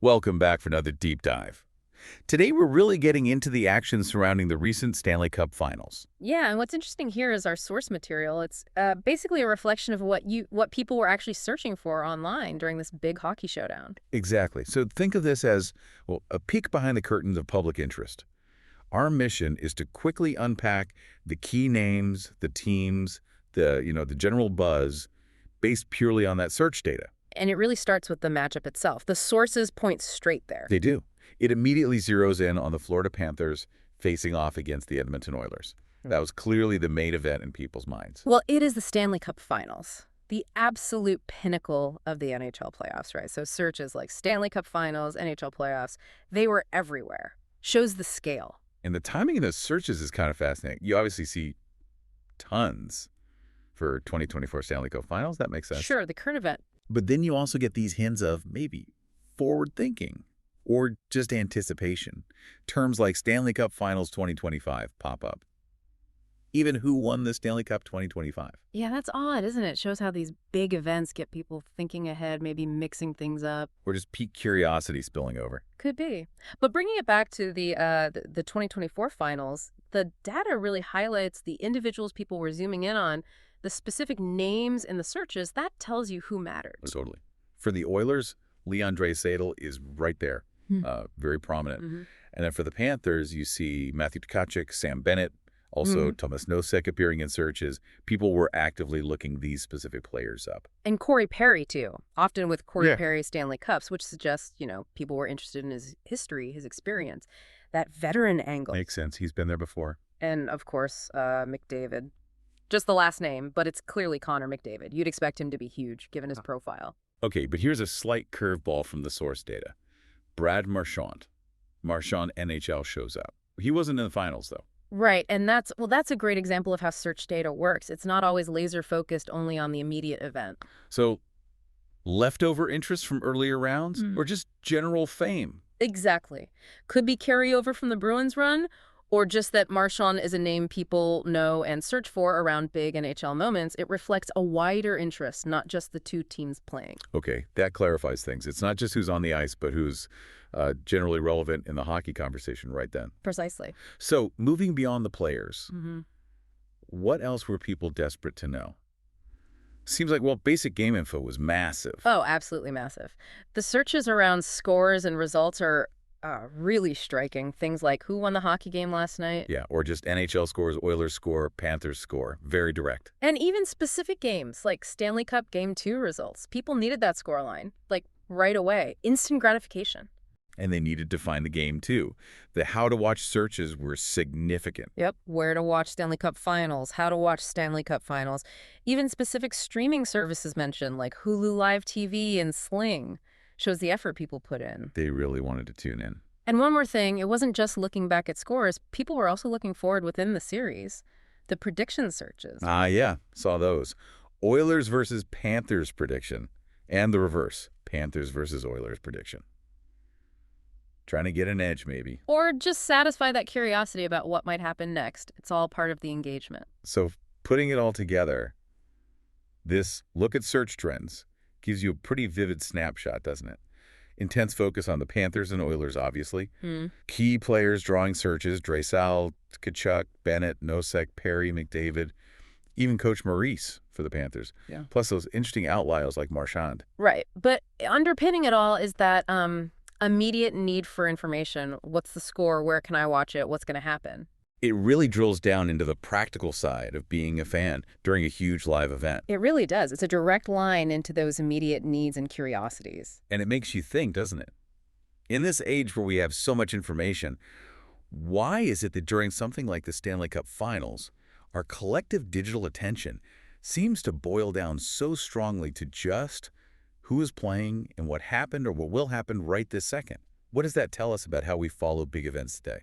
Welcome back for another deep dive. Today we're really getting into the action surrounding the recent Stanley Cup Finals. Yeah, and what's interesting here is our source material. It's basically a reflection of what people were actually searching for online during this big hockey showdown. Exactly. So think of this as, well, a peek behind the curtains of public interest. Our mission is to quickly unpack the key names, the teams, the general buzz based purely on that search data. And it really starts with the matchup itself. The sources point straight there. They do. It immediately zeroes in on the Florida Panthers facing off against the Edmonton Oilers. That was clearly the main event in people's minds. Well, it is the Stanley Cup Finals, the absolute pinnacle of the NHL playoffs, right? So searches like Stanley Cup Finals, NHL playoffs, they were everywhere. Shows the scale. And the timing of those searches is kind of fascinating. You obviously see tons for 2024 Stanley Cup Finals. That makes sense. Sure, the current event. But then you also get these hints of maybe forward thinking or just anticipation. Terms like Stanley Cup Finals 2025 pop up. Even who won the Stanley Cup 2025. Yeah, that's odd, isn't it? It shows how these big events get people thinking ahead, maybe mixing things up. Or just pique curiosity spilling over. Could be. But bringing it back to the 2024 finals, the data really highlights the individuals people were zooming in on, the specific names in the searches. That tells you who mattered. Totally. For the Oilers, Leon Draisaitl is right there, very prominent. And then for the Panthers, you see Matthew Tkachuk, Sam Bennett, also Thomas Nosek appearing in searches. People were actively looking these specific players up. And Corey Perry, too, often with Corey Perry Stanley Cups, which suggests, people were interested in his history, his experience, that veteran angle. Makes sense. He's been there before. And, of course, McDavid. Just the last name, but it's clearly Connor McDavid. You'd expect him to be huge, given his profile. Okay, but here's a slight curveball from the source data. Brad Marchand. Marchand NHL shows up. He wasn't in the finals, though. Right, and that's a great example of how search data works. It's not always laser-focused only on the immediate event. So, leftover interest from earlier rounds, or just general fame? Exactly. Could be carryover from the Bruins run, or just that Marchand is a name people know and search for around big NHL moments. It reflects a wider interest, not just the two teams playing. Okay, that clarifies things. It's not just who's on the ice, but who's generally relevant in the hockey conversation right then. Precisely. So, moving beyond the players, what else were people desperate to know? Seems like, well, basic game info was massive. Oh, absolutely massive. The searches around scores and results are really striking. Things like who won the hockey game last night. Yeah, or just NHL scores, Oilers score, Panthers score. Very direct. And even specific games like Stanley Cup Game 2 results. People needed that scoreline, like right away. Instant gratification. And they needed to find the game, too. The how-to-watch searches were significant. Yep, where to watch Stanley Cup Finals, how to watch Stanley Cup Finals. Even specific streaming services mentioned, like Hulu Live TV and Sling. Shows the effort people put in. They really wanted to tune in. And one more thing, it wasn't just looking back at scores. People were also looking forward within the series. The prediction searches. Ah, yeah, saw those. Oilers versus Panthers prediction. And the reverse, Panthers versus Oilers prediction. Trying to get an edge, maybe. Or just satisfy that curiosity about what might happen next. It's all part of the engagement. So putting it all together, this look at search trends gives you a pretty vivid snapshot, doesn't it? Intense focus on the Panthers and Oilers, obviously. Key players drawing searches, Draisaitl, Tkachuk, Bennett, Nosek, Perry, McDavid, even Coach Maurice for the Panthers. Yeah. Plus those interesting outliers like Marchand. Right. But underpinning it all is that immediate need for information. What's the score? Where can I watch it? What's going to happen? It really drills down into the practical side of being a fan during a huge live event. It really does. It's a direct line into those immediate needs and curiosities. And it makes you think, doesn't it? In this age where we have so much information, why is it that during something like the Stanley Cup Finals, our collective digital attention seems to boil down so strongly to just who is playing and what happened or what will happen right this second? What does that tell us about how we follow big events today?